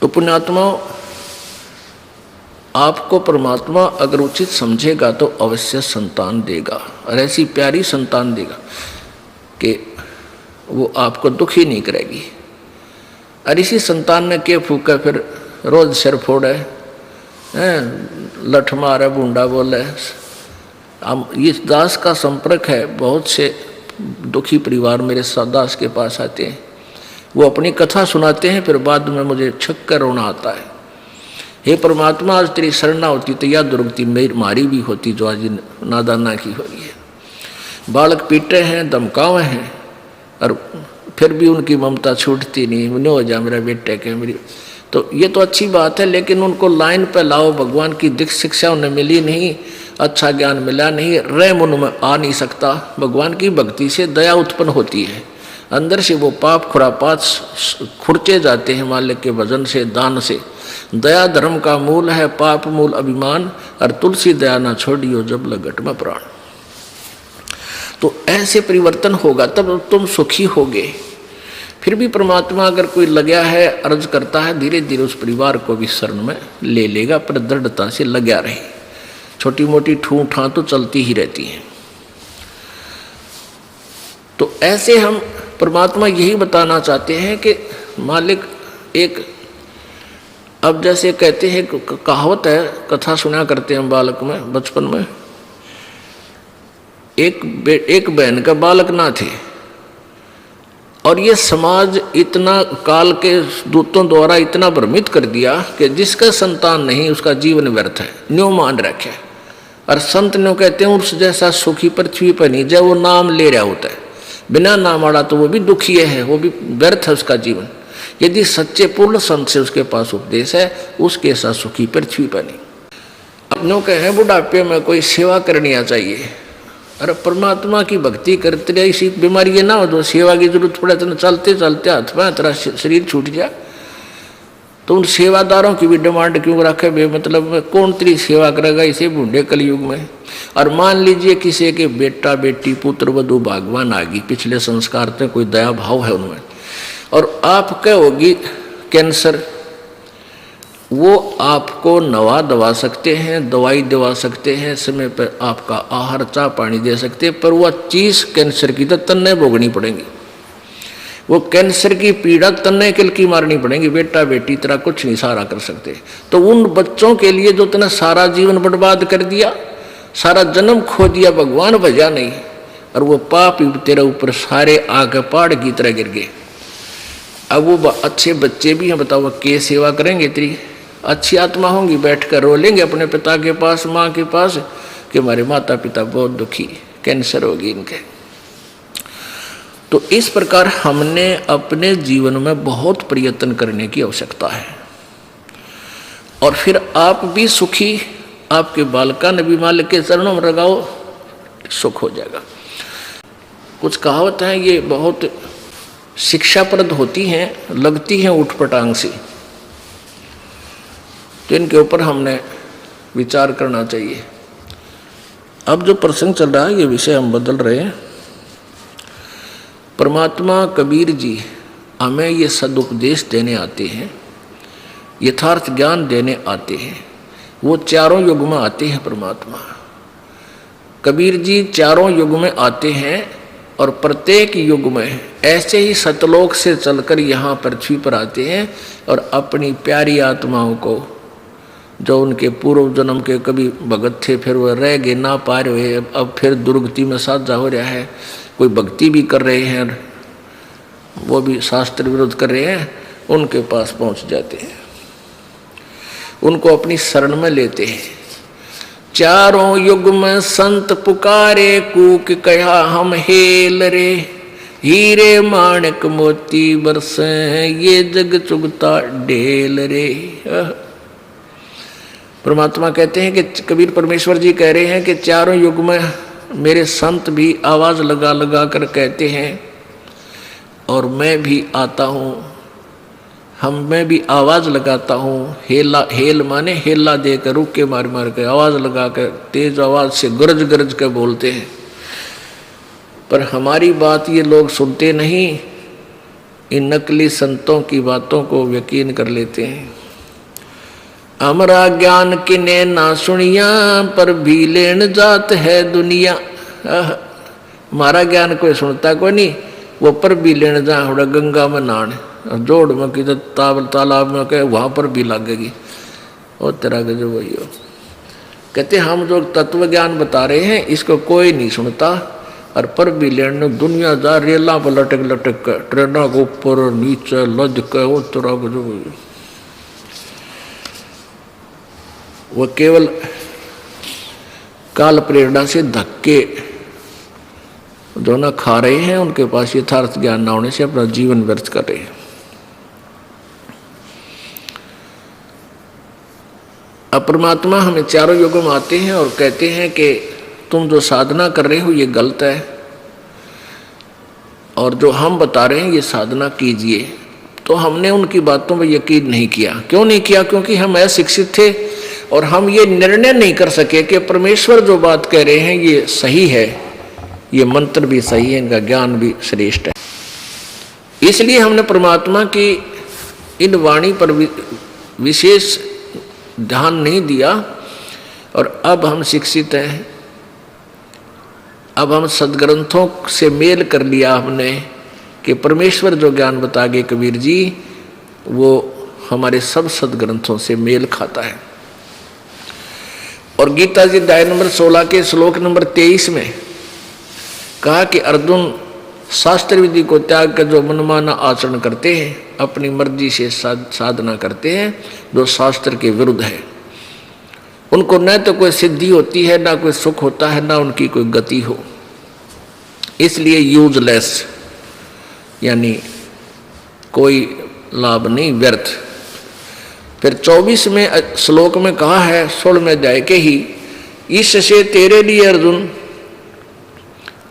तो पुण्यात्माओं, आपको परमात्मा अगर उचित समझेगा तो अवश्य संतान देगा, और ऐसी प्यारी संतान देगा कि वो आपको दुखी नहीं करेगी। और इसी संतान ने के फूका फिर रोज सिर फोड़े, लठ मारे, बूंडा बोले। इस दास का संपर्क है, बहुत से दुखी परिवार मेरे दास के पास आते हैं, वो अपनी कथा सुनाते हैं, फिर बाद में मुझे छक कर रोना आता है। हे परमात्मा, आज तेरी शरण होती तो यह दुर्गति मेरी मारी भी होती जो आज नादाना की हो रही है। बालक पीटे हैं, धमकावे हैं, और फिर भी उनकी ममता छूटती नहीं। उन्हें हो जा मेरा बेटा के मेरी, तो ये तो अच्छी बात है, लेकिन उनको लाइन पे लाओ। भगवान की दिक्ष शिक्षा उन्हें मिली नहीं, अच्छा ज्ञान मिला नहीं, रैम उनमें आ नहीं सकता। भगवान की भक्ति से दया उत्पन्न होती है, अंदर से वो पाप खुरापात खुरचे जाते हैं मालिक के भजन से, दान से। दया धर्म का मूल है, पाप मूल अभिमान, और तुलसी दया ना छोड़ियो जब लगट में प्राण। तो ऐसे परिवर्तन होगा तब तुम सुखी होगे। फिर भी परमात्मा अगर कोई लगा है, अर्ज करता है, धीरे धीरे उस परिवार को भी शरण में ले लेगा, पर दृढ़ता से लगा रहे। छोटी मोटी ठूं ठां तो चलती ही रहती है। तो ऐसे हम परमात्मा यही बताना चाहते हैं कि मालिक एक, अब जैसे कहते हैं, कहावत है, कथा सुना करते हैं हम बालक में, बचपन में, एक बहन का बालक ना थे, और ये समाज इतना काल के दूतों द्वारा इतना भ्रमित कर दिया कि जिसका संतान नहीं उसका जीवन व्यर्थ है, न्यों मान रखे। और संत न्यों कहते हैं, उस जैसा सुखी पृथ्वी पर नहीं, जब वो नाम ले रहा होता है, बिना नाम आड़ा तो वो भी दुखी है, वो भी व्यर्थ है उसका जीवन। यदि सच्चे पूर्ण संत से उसके पास उपदेश है, उसके साथ सुखी पृथ्वी पर नहीं। अपनों के हैं बुढ़ापे में कोई सेवा करनी आ चाहिए, अरे परमात्मा की भक्ति करते रहे, इसी बीमारी ये ना हो तो सेवा की जरूरत पड़े तो चलते चलते हाथ में तेरा शरीर छूट जाए, तो उन सेवादारों की भी डिमांड क्यों रखे बे, मतलब कौन तेरी सेवा करेगा इसे बूढ़े कलयुग में। और मान लीजिए किसी के बेटा बेटी पुत्र वधु भागवान आ गई, पिछले संस्कार में कोई दया भाव है उनमें, और आप क्या होगी कैंसर, वो आपको नवा दवा सकते हैं, दवाई दवा सकते हैं, समय पर आपका आहार चाह पानी दे सकते हैं, पर वह चीज कैंसर की तो तन्ने भोगनी पड़ेंगी। वो कैंसर की पीड़ा तन्ने किल की मारनी पड़ेगी, बेटा बेटी तरह कुछ नहीं सहारा कर सकते। तो उन बच्चों के लिए जो तुमने सारा जीवन बर्बाद कर दिया, सारा जन्म खो दिया, भगवान भजा नहीं, और वो पाप तेरे ऊपर सारे आगे पहाड़ की तरह गिर गए। अब वो अच्छे बच्चे भी हैं, बताओ के सेवा करेंगे तेरी? अच्छी आत्मा होंगी, बैठकर रो लेंगे अपने पिता के पास, माँ के पास, कि हमारे माता पिता बहुत दुखी, कैंसर होगी इनके। तो इस प्रकार हमने अपने जीवन में बहुत प्रयत्न करने की आवश्यकता है, और फिर आप भी सुखी, आपके बालका ने भी मालिक के चरणों में लगाओ, सुख हो जाएगा। कुछ कहावत हैं, ये बहुत शिक्षाप्रद होती हैं, लगती हैं उठपटांग सी, तो इनके ऊपर हमने विचार करना चाहिए। अब जो प्रसंग चल रहा है, ये विषय हम बदल रहे हैं। परमात्मा कबीर जी हमें ये सदुपदेश देने आते हैं, यथार्थ ज्ञान देने आते हैं। वो चारों युग में आते हैं परमात्मा कबीर जी, चारों युग में आते हैं, और प्रत्येक युग में ऐसे ही सतलोक से चलकर यहाँ पृथ्वी पर आते हैं, और अपनी प्यारी आत्माओं को, जो उनके पूर्व जन्म के कभी भगत थे, फिर वह रह गए ना पा रहे, अब फिर दुर्गति में साझा हो रहा है, कोई भक्ति भी कर रहे हैं, वो भी शास्त्र विरोध कर रहे हैं, उनके पास पहुंच जाते हैं, उनको अपनी शरण में लेते हैं। चारों युग में संत पुकारे, कूक कहा हम हेल रे, हीरे माणिक मोती बरसे, ये जग चुगता ढेल रे। परमात्मा कहते हैं कि कबीर परमेश्वर जी कह रहे हैं कि चारों युग में मेरे संत भी आवाज लगा लगा कर कहते हैं, और मैं भी आता हूँ, मैं भी आवाज लगाता हूँ। हेला, हेल माने हेला देकर, रुक के मार मार के आवाज लगा कर, तेज आवाज से गरज गरज के बोलते हैं, पर हमारी बात ये लोग सुनते नहीं। इन नकली संतों की बातों को यकीन कर लेते हैं। हमारा ज्ञान किने ना सुनिया, पर भी लेन जात है दुनिया। हमारा ज्ञान कोई सुनता कोई नहीं, वो पर भी लेने जा थोड़ा गंगा में नहाने, जोड़ में किधर तालाब में कहे वहाँ पर भी लगेगी। और तरह का जो वही हो, कहते हम जो तत्व ज्ञान बता रहे हैं इसको कोई नहीं सुनता, और पर भी लेने दुनिया जा रेला पर लटक लटक कर, ट्रेनों के ऊपर नीचे लद के, वो तरह का जो वही वो केवल काल प्रेरणा से धक्के जो ना खा रहे हैं, उनके पास यथार्थ ज्ञान ना होने से अपना जीवन व्यर्थ कर रहे हैं। अब परमात्मा हमें चारों युगों में आते हैं और कहते हैं कि तुम जो साधना कर रहे हो ये गलत है, और जो हम बता रहे हैं ये साधना कीजिए। तो हमने उनकी बातों पर यकीन नहीं किया। क्यों नहीं किया? क्योंकि हम अशिक्षित थे और हम ये निर्णय नहीं कर सके कि परमेश्वर जो बात कह रहे हैं ये सही है, ये मंत्र भी सही है, इनका ज्ञान भी श्रेष्ठ है। इसलिए हमने परमात्मा की इन वाणी पर विशेष ध्यान नहीं दिया, और अब हम शिक्षित हैं, अब हम सदग्रंथों से मेल कर लिया हमने कि परमेश्वर जो ज्ञान बता गए कबीर जी वो हमारे सब सदग्रंथों से मेल खाता है। और गीता जी अध्याय नंबर 16 के श्लोक नंबर 23 में कहा कि अर्जुन शास्त्र विधि को त्याग कर जो मनमाना आचरण करते हैं, अपनी मर्जी से साधना करते हैं जो शास्त्र के विरुद्ध है, उनको न तो कोई सिद्धि होती है, ना कोई सुख होता है, ना उनकी कोई गति हो। इसलिए यूजलेस, यानी कोई लाभ नहीं, व्यर्थ। फिर 24 में श्लोक में कहा है 16 में अध्याय के ही, इससे तेरे लिए अर्जुन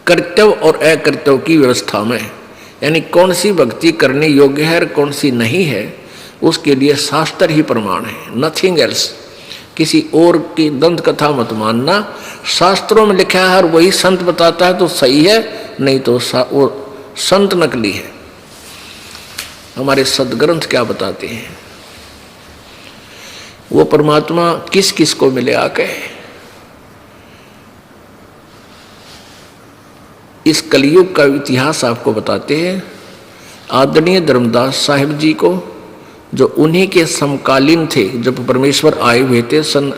कर्तव्य और अकर्तव्य की व्यवस्था में, यानी कौन सी भक्ति करने योग्य है और कौन सी नहीं है, उसके लिए शास्त्र ही प्रमाण है, नथिंग एल्स। किसी और की दंत कथा मत मानना, शास्त्रों में लिखा है और वही संत बताता है तो सही है, नहीं तो वो संत नकली है। हमारे सदग्रंथ क्या बताते हैं, वो परमात्मा किस किस को मिले आके। इस कलयुग का इतिहास आपको बताते हैं। आदरणीय धर्मदास साहिब जी को, जो उन्हीं के समकालीन थे जब परमेश्वर आए हुए थे, सन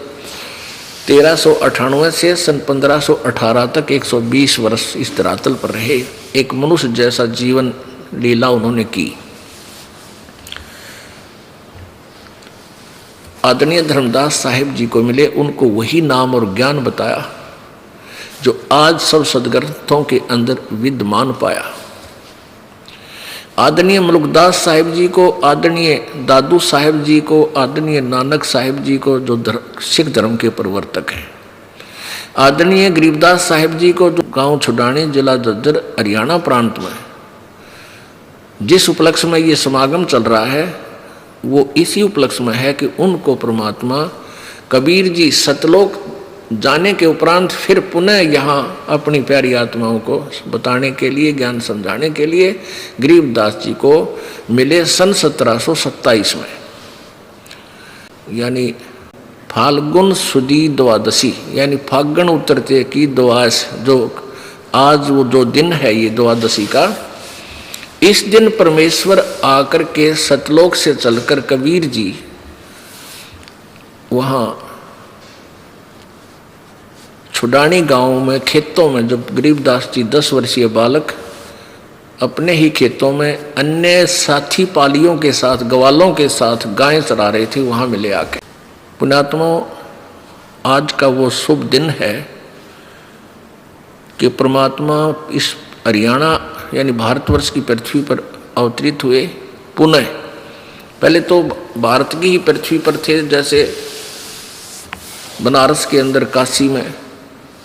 1398 से सन 1518 तक 120 वर्ष इस धरातल पर रहे। एक मनुष्य जैसा जीवन लीला उन्होंने की। आदरणीय धर्मदास साहिब जी को मिले, उनको वही नाम और ज्ञान बताया जो आज सब सदग्रंथों के अंदर विद्यमान पाया। आदरणीय मलुकदास साहिब जी को, आदरणीय दादू साहिब जी को, आदरणीय नानक साहिब जी को जो सिख धर्म के प्रवर्तक हैं, आदरणीय गरीबदास साहिब जी को जो गांव छुडानी जिला झज्जर हरियाणा प्रांत में जिस उपलक्ष्य में ये समागम चल रहा है वो इसी उपलक्ष्य में है कि उनको परमात्मा कबीर जी सतलोक जाने के उपरांत फिर पुनः यहाँ अपनी प्यारी आत्माओं को बताने के लिए, ज्ञान समझाने के लिए गरीबदास जी को मिले सन 1727 में, यानी फाल्गुन सुदी द्वादशी, यानी फागण उतरते की द्वादश, जो आज वो जो दिन है ये द्वादशी का, इस दिन परमेश्वर आकर के सतलोक से चलकर कबीर जी वहाँ छुडानी गांव में खेतों में, जब गरीबदास जी 10 वर्षीय बालक अपने ही खेतों में अन्य साथी पालियों के साथ, ग्वालों के साथ गायें चरा रहे थे, वहाँ मिले आके। पुण्यात्माओं, आज का वो शुभ दिन है कि परमात्मा इस हरियाणा यानी भारतवर्ष की पृथ्वी पर अवतरित हुए पुनः। पहले तो भारत की ही पृथ्वी पर थे, जैसे बनारस के अंदर काशी में,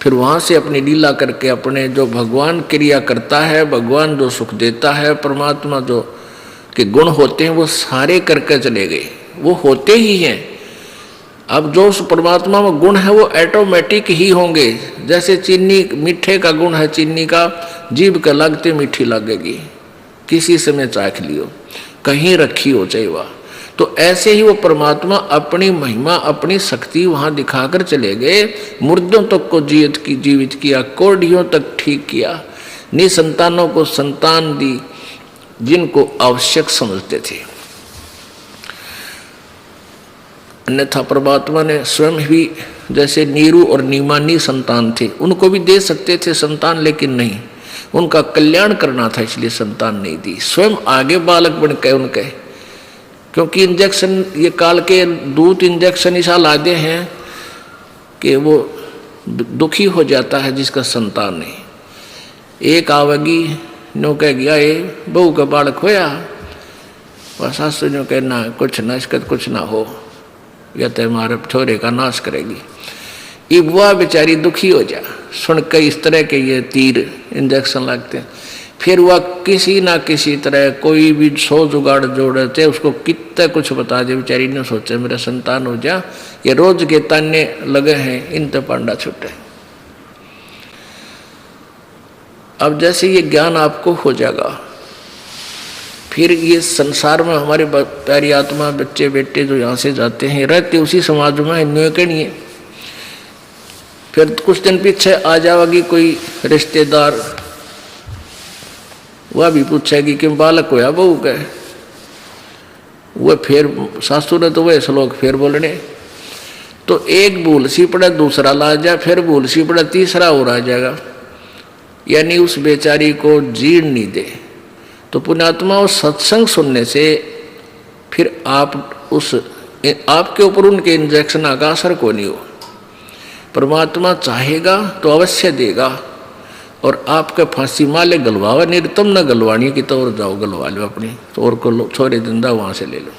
फिर वहाँ से अपनी लीला करके अपने जो भगवान क्रिया करता है, भगवान जो सुख देता है, परमात्मा जो के गुण होते हैं वो सारे करके चले गए, वो होते ही हैं। अब जो उस परमात्मा में गुण है वो ऑटोमेटिक ही होंगे। जैसे चीनी, मीठे का गुण है चीनी का, जीभ के लगते मीठी लगेगी, किसी समय चाख लियो, कहीं रखी हो चाहे वह। तो ऐसे ही वो परमात्मा अपनी महिमा अपनी शक्ति वहां दिखाकर चले गए। मुर्दों तक को जीवित किया, कोढ़ियों तक ठीक किया, निसंतानों को संतान दी जिनको आवश्यक समझते थे। अन्यथा परमात्मा ने स्वयं भी, जैसे नीरू और नीमा निसंतान थे, उनको भी दे सकते थे संतान, लेकिन नहीं, उनका कल्याण करना था इसलिए संतान नहीं दी। स्वयं आगे बालक बन के उनके, क्योंकि इंजेक्शन ये काल के दूत इंजेक्शन ऐसा लादे हैं कि वो दुखी हो जाता है जिसका संतान नहीं। एक आवेगी नो कह गया ये बहू का बालक होया, और सासू नो कहना कुछ ना इसका कुछ ना हो, या तो हमारे छोरे का नाश करेगी। ये बुआ बेचारी दुखी हो जा सुन के इस तरह के ये तीर इंजेक्शन लगते हैं। फिर वह किसी ना किसी तरह कोई भी 100 जुगाड़ जोड़ते उसको कितना कुछ बता दे, बेचारी ने सोचे मेरा संतान हो जा। ये रोज के ताने लगे हैं, इन तो पांडा छूटे। अब जैसे ये ज्ञान आपको हो जाएगा, फिर ये संसार में हमारे प्यारी आत्मा बच्चे बेटे जो यहाँ से जाते हैं रहते उसी समाज में है, के नहीं है। फिर कुछ दिन पीछे आ जाएगी कोई रिश्तेदार, वह भी पूछेगी कि बालक होया बहू का, वह फिर सासू ने तो वह श्लोक फिर बोलने। तो एक भूल सी पड़े दूसरा ला जाए, फिर भूल सी पड़े तीसरा और आ जाएगा, यानी उस बेचारी को जीण नहीं दे। तो पुण्यात्मा उस सत्संग सुनने से फिर आप उस आपके ऊपर उनके इंजेक्शन का असर को नहीं हो। परमात्मा चाहेगा तो अवश्य देगा, और आपके फांसी माले गलवावा नहीं, तुम न गलवानी की तो और जाओ गलवा लो अपनी, तो और को छोरे जिंदा वहां से ले लो।